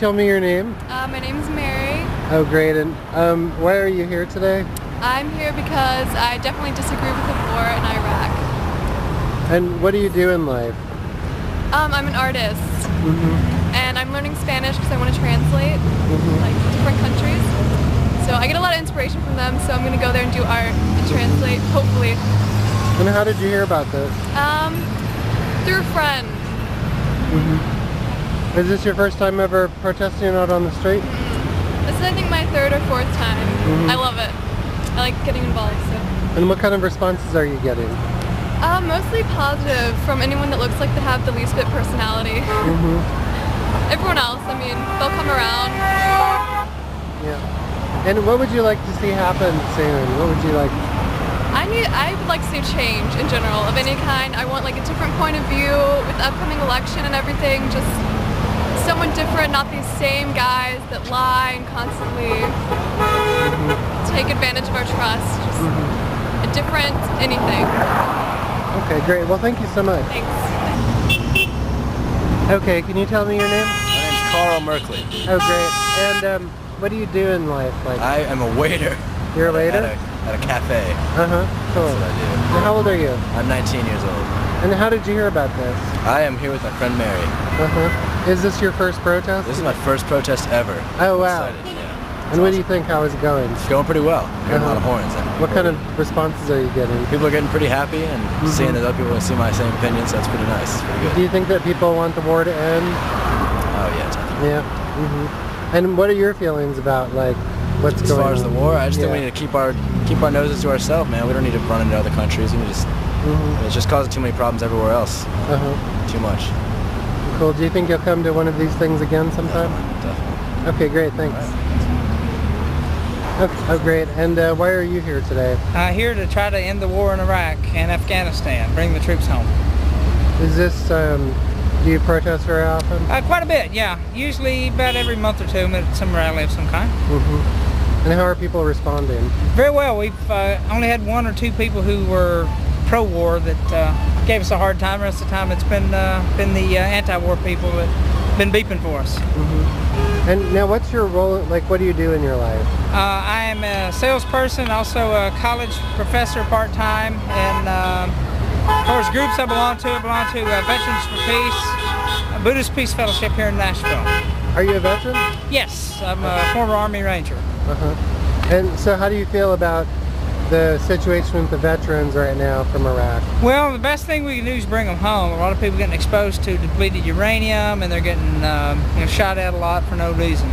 tell me your name? My name's Mary. Oh, great. And why are you here today? I'm here because I definitely disagree with the war in Iraq. And what do you do in life? I'm an artist, and I'm learning Spanish because I want to translate like different countries. So I get a lot of inspiration from them, so I'm going to go there and do art and translate, hopefully. And how did you hear about this? Through a friend. Is this your first time ever protesting out on the street? This is, I think, my third or fourth time. I love it. I like getting involved. So. And what kind of responses are you getting? Mostly positive from anyone that looks like they have the least bit personality. Everyone else, I mean, they'll come around. Yeah. And what would you like to see happen soon? What would you like? I would like to see change in general of any kind. I want like a different point of view with the upcoming election and everything. Just someone different, not these same guys that lie and constantly take advantage of our trust. Just a different anything. Okay, great. Well, thank you so much. Thanks. Okay, can you tell me your name? My name's Carl Merkley. Oh, great. And what do you do in life? Like, I am a waiter. You're a waiter? At a cafe. Cool. That's what I do. And how old are you? I'm 19 years old. And how did you hear about this? I am here with my friend Mary. Is this your first protest? This is my first protest ever. Oh, wow. I'm excited, yeah. And what do you think? How is it going? It's going pretty well. Hearing a lot of horns. What kind of responses are you getting? People are getting pretty happy and seeing that other people see my same opinions, so that's pretty nice. It's pretty good. Do you think that people want the war to end? Oh, yeah, definitely. Yeah. And what are your feelings about, like, what's as going on? As far as the war, I just think we need to keep our noses to ourselves, man. We don't need to run into other countries. We need to just, it's just causing too many problems everywhere else. Too much. Cool. Do you think you'll come to one of these things again sometime? Definitely. Okay, great. Thanks. Oh, great. And why are you here today? Here to try to end the war in Iraq and Afghanistan, bring the troops home. Is this, do you protest very often? Quite a bit, yeah. Usually about every month or two, at some rally of some kind. And how are people responding? Very well. We've only had one or two people who were pro-war that gave us a hard time. The rest of the time it's been the anti-war people that have been beeping for us. And now what's your role, like what do you do in your life? I am a salesperson, also a college professor part-time, and as far as groups I belong to Veterans for Peace, a Buddhist Peace Fellowship here in Nashville. Are you a veteran? Yes, I'm a former Army Ranger. And so how do you feel about the situation with the veterans right now from Iraq? Well, the best thing we can do is bring them home. A lot of people getting exposed to depleted uranium, and they're getting shot at a lot for no reason.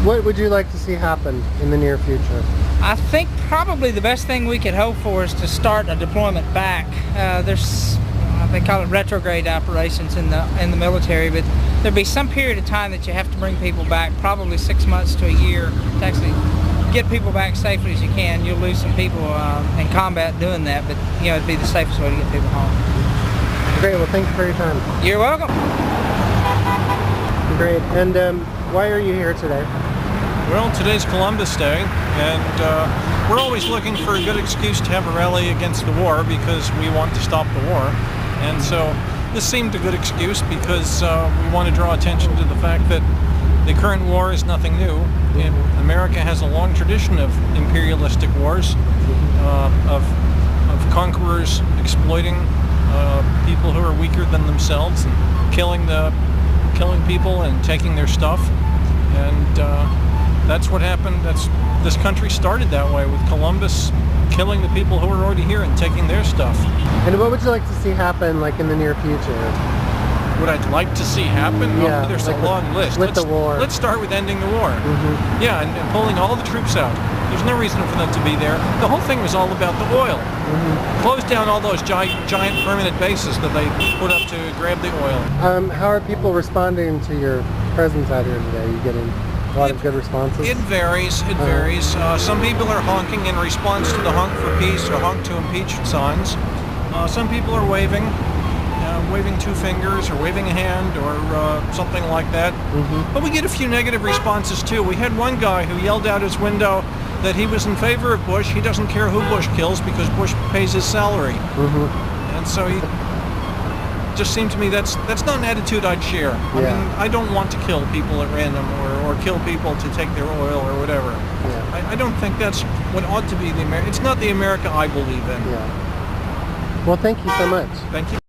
What would you like to see happen in the near future? I think probably the best thing we could hope for is to start a deployment back. There's, they call it retrograde operations in the military, but there'd be some period of time that you have to bring people back, probably 6 months to a year, to actually get people back safely as you can. You'll lose some people in combat doing that, but it'd be the safest way to get people home. Great. Well, thank you for your time. You're welcome. Great. And why are you here today? Well, today's Columbus Day, and we're always looking for a good excuse to have a rally against the war because we want to stop the war. And so this seemed a good excuse because we want to draw attention to the fact that the current war is nothing new. America has a long tradition of imperialistic wars, of conquerors exploiting people who are weaker than themselves and killing people and taking their stuff. And that's what happened. This country started that way, with Columbus killing the people who were already here and taking their stuff. And what would you like to see happen, like in the near future? What I'd like to see happen? Yeah, there's a long list. With the war. Let's start with ending the war. Yeah, and pulling all the troops out. There's no reason for them to be there. The whole thing was all about the oil. Close down all those giant permanent bases that they put up to grab the oil. How are people responding to your presence out here today? Are you getting a lot of good responses? It varies. It varies. Some people are honking in response to the honk for peace or honk to impeach signs. Some people are waving two fingers or waving a hand or something like that. But we get a few negative responses too. We had one guy who yelled out his window that he was in favor of Bush. He doesn't care who Bush kills because Bush pays his salary. And so just seemed to me that's not an attitude I'd share. I mean, I don't want to kill people at random or kill people to take their oil or whatever. Yeah. I don't think that's what ought to be the America. It's not the America I believe in. Yeah. Well, thank you so much. Thank you.